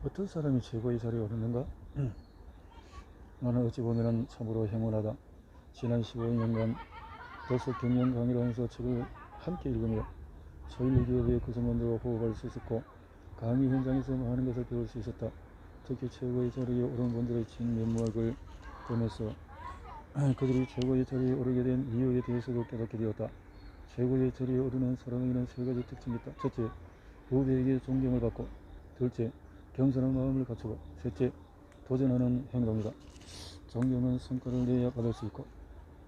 어떤 사람이 최고의 자리에 오르는가? 나는 어찌 보면 참으로 행운하다. 지난 15년간 독서 경영 강의를 하면서 책을 함께 읽으며 저희 기업의 구성원들과 호흡할 수 있었고 강의 현장에서 많은 것을 배울 수 있었다. 특히 최고의 자리에 오른 분들의 진면목을 보면서 그들이 최고의 자리에 오르게 된 이유에 대해서도 깨닫게 되었다. 최고의 자리에 오르는 사람에게는 세 가지 특징이 있다. 첫째, 후배에게 존경을 받고, 둘째, 겸손한 마음을 갖추고, 셋째, 도전하는 행동이다. 존경은 성과를 내야 받을 수 있고,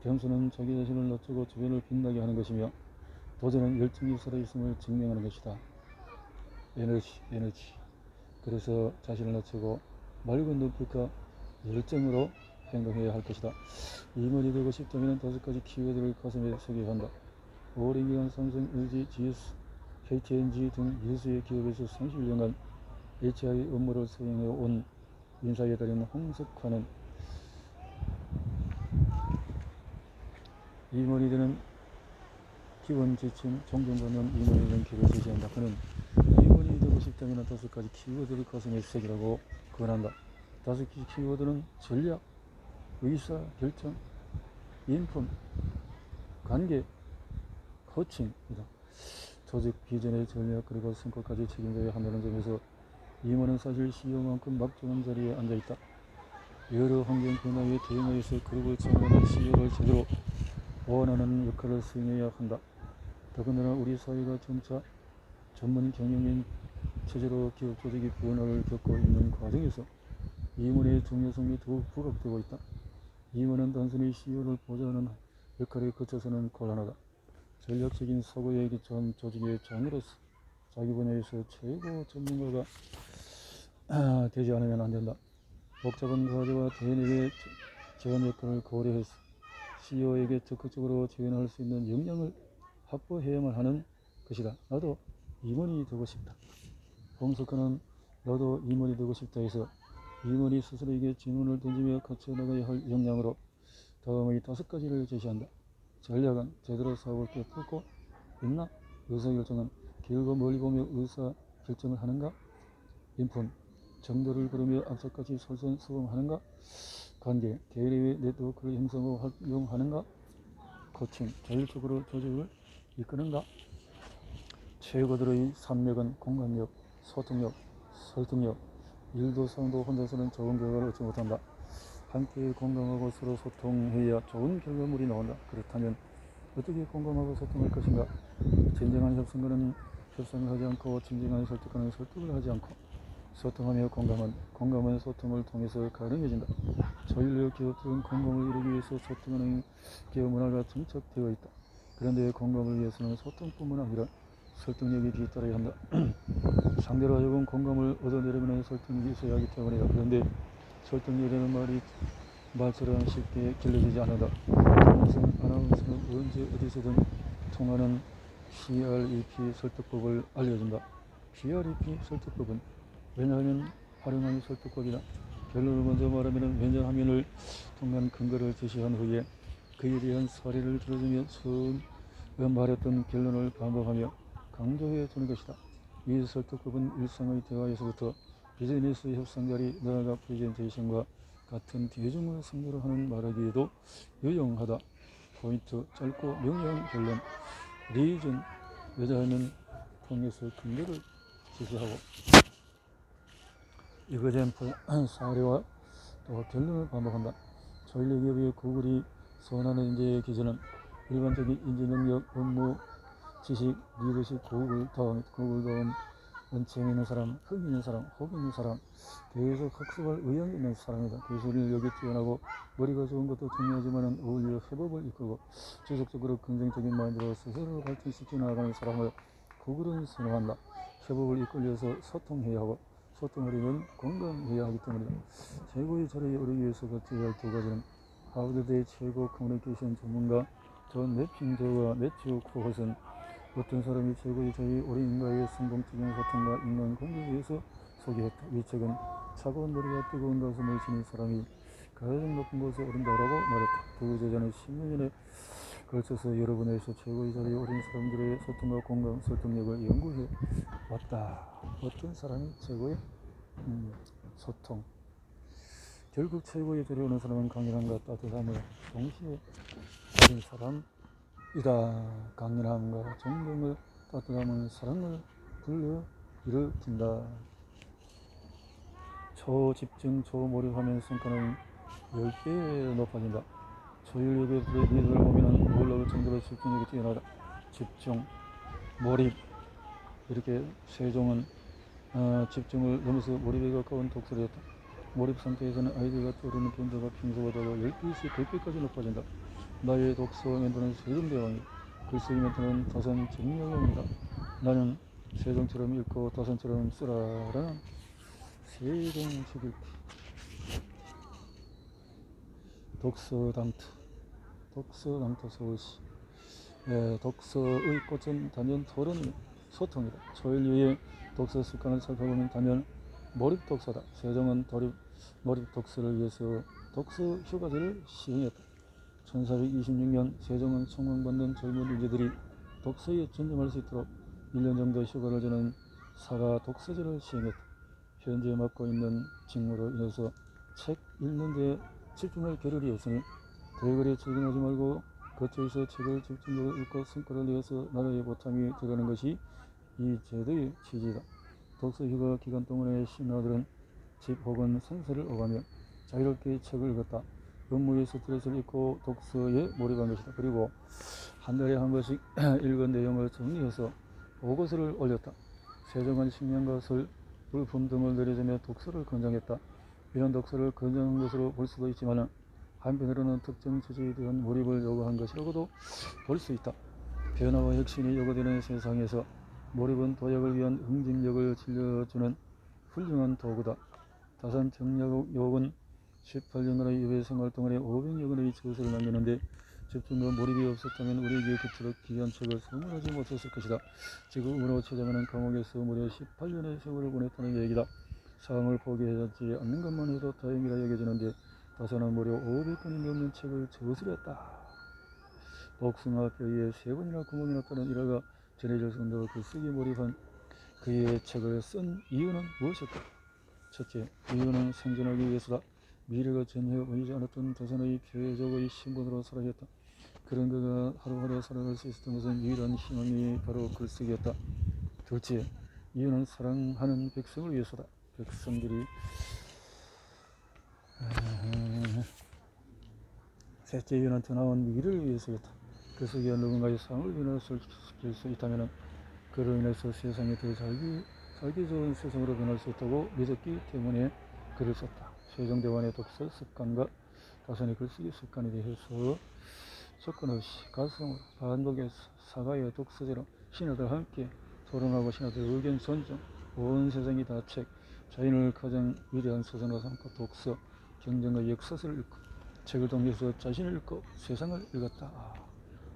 겸손은 자기 자신을 낮추고 주변을 빛나게 하는 것이며, 도전은 열정이 살아있음을 증명하는 것이다. 에너지. 그래서 자신을 낮추고 맑은 눈빛과 열정으로 행동해야 할 것이다. 임원이 되고 싶다면 5가지 키워드를 가슴에 새겨야 한다. 오랜 기간 삼성, LG, GS, KTNG 등 유수의 기업에서 31년간 HR의 업무를 수행해 온 인사에 따른 홍석환은 임원이 되는 기본 지침, 존경받는 임원이 되는 길을 제시한다. 그는 임원이 되고 싶다면 5가지 키워드를 가슴에 새기라고 권한다. 5가지 키워드는 전략, 의사결정, 인품, 관계, 코칭이다. 조직 비전의 전략 그리고 성과까지 책임져야 한다는 점에서 임원은 사실 CEO만큼 막중한 자리에 앉아있다. 여러 환경 변화에 대응하여서 그룹을 창단한 CEO를 제대로 원하는 역할을 수행해야 한다. 더군다나 우리 사회가 점차 전문 경영인 체제로 기업 조직이 변화를 겪고 있는 과정에서 임원의 중요성이 더욱 부각되고 있다. 임원은 단순히 CEO를 보좌하는 역할에 그쳐서는 곤란하다. 전략적인 사고에 기초한 조직의 장으로서 자기 분야에서 최고 전문가가 되지 않으면 안 된다. 복잡한 과제와 대내외 지원 역할을 고려해서 CEO에게 적극적으로 지원할 수 있는 역량을 확보해야만 하는 것이다. 나도 임원이 되고 싶다. 홍석환은 나도 임원이 되고 싶다 해서 임원이 스스로에게 질문을 던지며 갖춰나가야 할 역량으로 다음의 5가지를 제시한다. 전략은 제대로 사고를 깨닫고 있나? 의사결정은 길고 멀리 보며 의사결정을 하는가? 인품, 정도를 걸으며 앞서까지 솔선수범하는가? 관계, 대외 네트워크를 형성하고 활용하는가? 코칭, 자율적으로 조직을 이끄는가? 최고들의 산맥은 공감력, 소통력, 설득력, 일도 상도 혼자서는 좋은 결과를 얻지 못한다. 함께 공감하고 서로 소통해야 좋은 결과물이 나온다. 그렇다면 어떻게 공감하고 소통할 것인가? 진정한 협상가는 협상을 하지 않고 진정한 설득가는 설득을 하지 않고 소통하며 공감은 소통을 통해서 가능해진다. 저인류 기업들은 공감을 이루기 위해서 소통하는 기업 문화가 정착되어 있다. 그런데 공감을 위해서는 소통뿐만 아니라 설득력이 뒤따라야 한다. 상대로 하여금 공감을 얻어내려면 설득력이 있어야 하기 때문이다. 그런데 설득력이라는 말처럼 쉽게 길러지지 않는다. 아나운서는 언제 어디서든 통하는 CREP 설득법을 알려준다. CREP 설득법은 왜냐하면 활용하는 설득법이다. 결론을 먼저 말하면 왜냐하면을 통한 근거를 제시한 후에 그에 대한 사례를 들어주며 처음 말했던 결론을 반복하며 강조해 주는 것이다. 이 설득법은 일상의 대화에서부터 비즈니스 협상 자리, 나아가 프레젠테이션과 같은 대중을 상대로 하는 말하기에도 유용하다. 포인트, 짧고 명료한 결론, 리즌, 왜냐하면 통해서 근거를 제시하고 이그젠플, 사례와 또 결론을 반복한다. 저희 기업의 구글이 선호하는 인재의 기준은 일반적인 인재 능력, 업무, 지식, 리더십, 구글 다음 재미있는 사람, 흥 있는 사람, 호기 있는 사람, 계속 학습할 의향이 있는 사람이다. 기술력이 뛰어나고 머리가 좋은 것도 중요하지만 오히려 협업을 이끌고 지속적으로 긍정적인 마인드로 스스로를 발전시켜 나가는 사람을 구글은 선호한다. 협업을 이끌려서 소통해야 하고 소통하려면 공감해야 하기 때문이다. 최고의 자리에 오르기 위해서 갖춰야 할 2가지는 하버드대 최고 커뮤니케이션 전문가 존 매핑저와 매튜 코헛은 어떤 사람이 최고의 자리에 오른인가의 성공적인 소통과 인간관계에 의해서 소개했다. 이 책은 차가운 머리와 뜨거운 가슴을 지닌 사람이 가장 높은 곳에 오른다라고 말했다. 두 저자는 10년에 걸쳐서 여러 분야에서 최고의 자리에 오른 사람들의 소통과 공감, 설득력을 연구해 왔다. 어떤 사람이 최고의 소통. 결국 최고의 데려오는 사람은 강인함과 따뜻함을 동시에 가진 사람이다. 강인함과 정성을 따뜻함은 사랑을 불러일으킨다. 초집중, 초몰입하면 성과는 10배 높아진다. 초율력의 리더를 보면 놀라울 정도로 집중력이 뛰어나다. 집중, 몰입. 이렇게 세종은 집중을 넘어서 몰입에 가까운 독서였다. 몰입 상태에서는 아이디어가 떠오르는 변화가 평소보다 10배에서 100배까지 높아진다. 나의 독서 멘토는 세종대왕이다. 글쓰기 멘토는 다산 정약용이다. 나는 세종처럼 읽고 다산처럼 쓰라라는 세종책읽기. 독서당트 서울시. 독서의 꽃은 단연 토론이며 소통이다. 초일류의 독서 습관을 살펴보면 단연 몰입 독서다. 세종은 몰입 독서를 위해서 독서 휴가제를 시행했다. 1426년 세종은 총망받는 젊은 인재들이 독서에 전념할 수 있도록 1년 정도 휴가를 주는 사가 독서제를 시행했다. 현재 맡고 있는 직무로 인해서 책 읽는 데 집중할 겨를이 없으니 대거리에 출근하지 말고 거처에서 책을 집중적으로 읽고 성과를 내어서 나라의 보탬이 되가는 것이 이 제도의 취지이다. 독서 휴가 기간 동안에 신하들은 집 혹은 산세를 오가며 자유롭게 책을 읽었다. 업무의 스트레스를 잊고 독서에 몰입한 것이다. 그리고 한 달에 한 번씩 읽은 내용을 정리해서 보고서를 올렸다. 세종은 식량과 설, 물품 등을 내려주며 독서를 권장했다. 이런 독서를 권장한 것으로 볼 수도 있지만 한편으로는 특정 주제에 대한 몰입을 요구한 것이라고도 볼 수 있다. 변화와 혁신이 요구되는 세상에서 몰입은 도약을 위한 응집력을 질러주는 훌륭한 도구다. 다산 정약용은 18년간의 유배 생활 동안에 500여 권의 저서를 남겼는데 집중과 몰입이 없었다면 우리에게 그토록 귀한 책을 선물하지 못했을 것이다. 지금으로 치자면 감옥에서 무려 18년의 세월을 보냈다는 얘기다. 사항을 포기하지 않는 것만 해도 다행이라 여겨지는데 다산은 무려 500권이 넘는 책을 저술했다. 복숭아뼈에 3번이나 구멍이 났다는 일화가 전해질 정도로 글쓰기에 몰입한 그의 책을 쓴 이유는 무엇일까? 첫째, 이유는 생존하기 위해서다. 미래가 전혀 보이지 않았던 다산의 표적의 신분으로 살아있다. 그런 그가 하루하루 살아갈 수 있었던 것은 유일한 희망이 바로 글쓰기였다. 둘째, 이유는 사랑하는 백성을 위해서다. 백성들이 셋째, 이유는 더 나은 미래를 위해서였다. 글쓰기가 누군가의 삶을 변화시킬 수 있다면 그로 인해서 세상이 더 살기 좋은 세상으로 변할 수 있다고 믿었기 때문에 글을 썼다. 세종대왕의 독서 습관과 다산의 글쓰기 습관에 대해서 조건 없이 가성으로 반복해서 사가의 독서제로 신하들 함께 토론하고 신하들 의견 존중, 온 세상이 다 책, 자연을 가장 위대한 소설로 삼고 독서, 경전과 역사서를 읽고 책을 통해서 자신을 읽고 세상을 읽었다.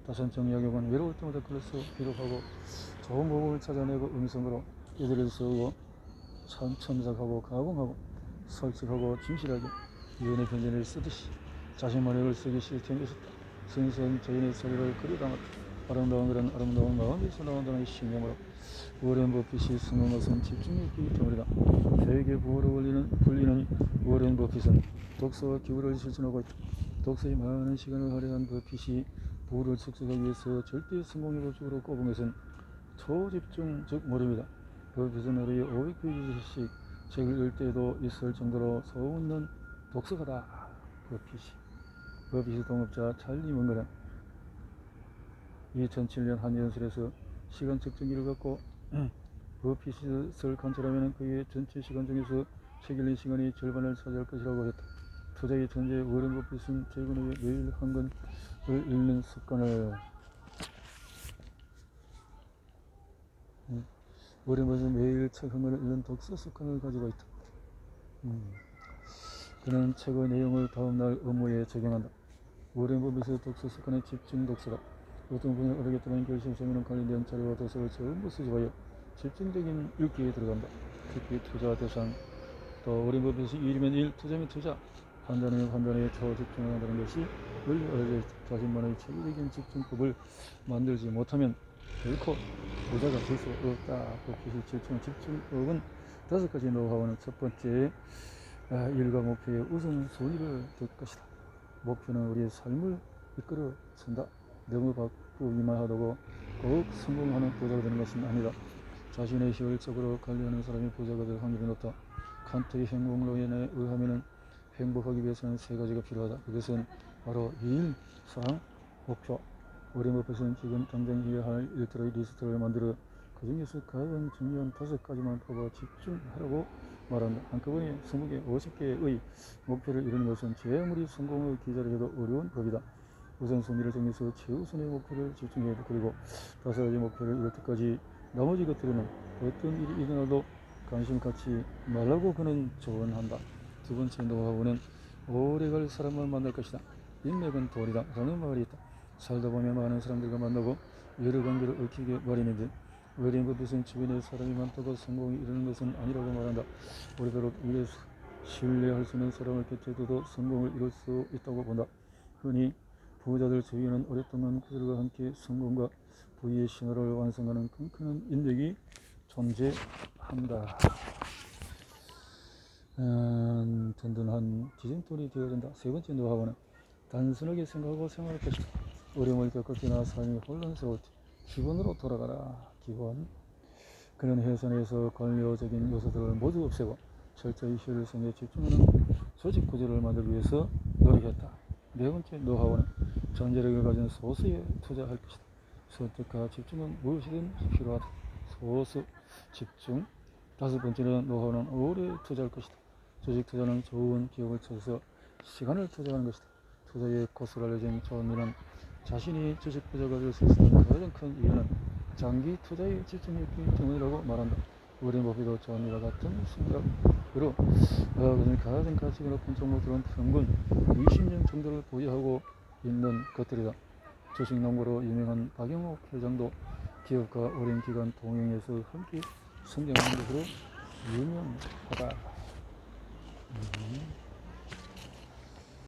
다산 정약용은 외로울 때마다 글을 써 기록하고 좋은 곡을 찾아내고 음성으로 이들을 쓰고 첨삭하고 가공하고 솔직하고 진실하게 유언의 편지를 쓰듯이 자신만의 글을 쓰기 실천이 있었다. 순수한 자연의 소리를 그려 담았다. 아름다운 글은 아름다운 마음에서 나온다는 신념으로 워렌 버핏이 쓰는 것은 집중력이기 때문이다. 세계 부호로 불리는 워렌 버핏은 독서와 기후를 실천하고 있다. 독서에 많은 시간을 할애한 버핏이 부를 축소하기 위해서 절대 성공의 법칙으로 꼽은 것은 초집중 즉 몰입이다. 버핏은 하루에 500페이지씩 책을 읽을 때도 있을 정도로 소문난 독서가다. 버핏의 동업자 찰리 먼거는 2007년 한 연설에서 시간 측정기를 갖고 버핏을 관찰하면 그의 전체 시간 중에서 책 읽는 시간이 절반을 차지할 것이라고 했다. 투자의 천재 워렌 버핏은 최근에 매일 한 권을 읽는 습관을 워렌 버핏은 매일 책 한 권을 읽는 독서 습관을 가지고 있다. 그는 책의 내용을 다음날 업무에 적용한다. 워렌 버핏의 독서 습관은 집중 독서다. 어떤 분야를 알겠다는 결심성에는 관련된 자료와 도서를 전부 수집하여 집중적인 읽기에 들어간다. 특히 투자 대상, 또 워렌 버핏이 일이면 일, 투자면 투자, 판단하면 판단에 초집중을 한다는 것이 널리 알려져 있다. 자신만의 체계적인 집중법을 만들지 못하면 결코 부자가 될 수 없다. 버핏의 집중법은 다섯 가지 노하우는 첫 번째, 일과 목표의 우선순위를 둘 것이다. 목표는 우리의 삶을 이끌어 준다. 너무 바쁘기만 하다고 꼭 성공하는 부자가 되는 것은 아니다. 자신의 효율적으로 관리하는 사람이 부자가 될 확률이 높다. 칸트의 행복론에 의하면 행복하기 위해서는 세 가지가 필요하다. 그것은 바로 일, 사랑, 목표. 워렌 버핏은 지금 당장 해야 할 일들의 리스트를 만들어 그 중에서 가장 중요한 다섯 가지만 뽑아 집중하라고 말한다. 한꺼번에 20개, 50개의 목표를 이루는 것은 아무리 성공의 기자를 해도 어려운 법이다. 우선순위를 정해서 최우선의 목표를 집중해야 돼. 그리고 다섯 가지 목표를 이룰 때까지 나머지 것들에는 어떤 일이 일어나도 관심 갖지 말라고 그는 조언한다. 두 번째 노하우는 오래갈 사람만 만날 것이다. 인맥은 돌이다 라는 말이 있다. 살다 보면 많은 사람들과 만나고 여러 관계를 얽히게 마련인데 워렌 버핏은 주변에 사람이 많다고 성공이 이루는 것은 아니라고 말한다. 오래도록 일에서 신뢰할 수 있는 사람을 곁에 두도 성공을 이룰 수 있다고 본다. 흔히 부자들 주위에는 오랫동안 그들과 함께 성공과 부의 신화를 완성하는 끈끈한 인맥이 존재한다. 든든한 지점돌이 되어준다. 세 번째 노하우는 단순하게 생각하고 생활할 것이다. 어려움을 겪을 때나 삶이 혼란스러울 때 기본으로 돌아가라. 기본. 그는 해산에서 관료적인 요소들을 모두 없애고 철저히 효율성에 집중하는 조직 구조를 만들기 위해서 노력했다. 네 번째 노하우는 전제력을 가진 소수에 투자할 것이다. 선택과 집중은 무엇이든 필요하다. 소수, 집중. 다섯 번째는 노하우는 오래 투자할 것이다. 조직 투자는 좋은 기업을 찾아서 시간을 투자하는 것이다. 투자의 코스를 알려진 존 밀은 자신이 주식 부자가 될 수 있었던 가장 큰 이유는 장기 투자에 집중했기 때문이라고 말한다. 워렌 버핏도 존 밀과 같은 생각으로 그는 가장 가치가 높은 종목들은 평균 20년 정도를 보유하고 있는 것들이다. 주식 농부로 유명한 박영옥 회장도 기업과 오랜 기간 동행해서 함께 성장하는 것으로 유명하다.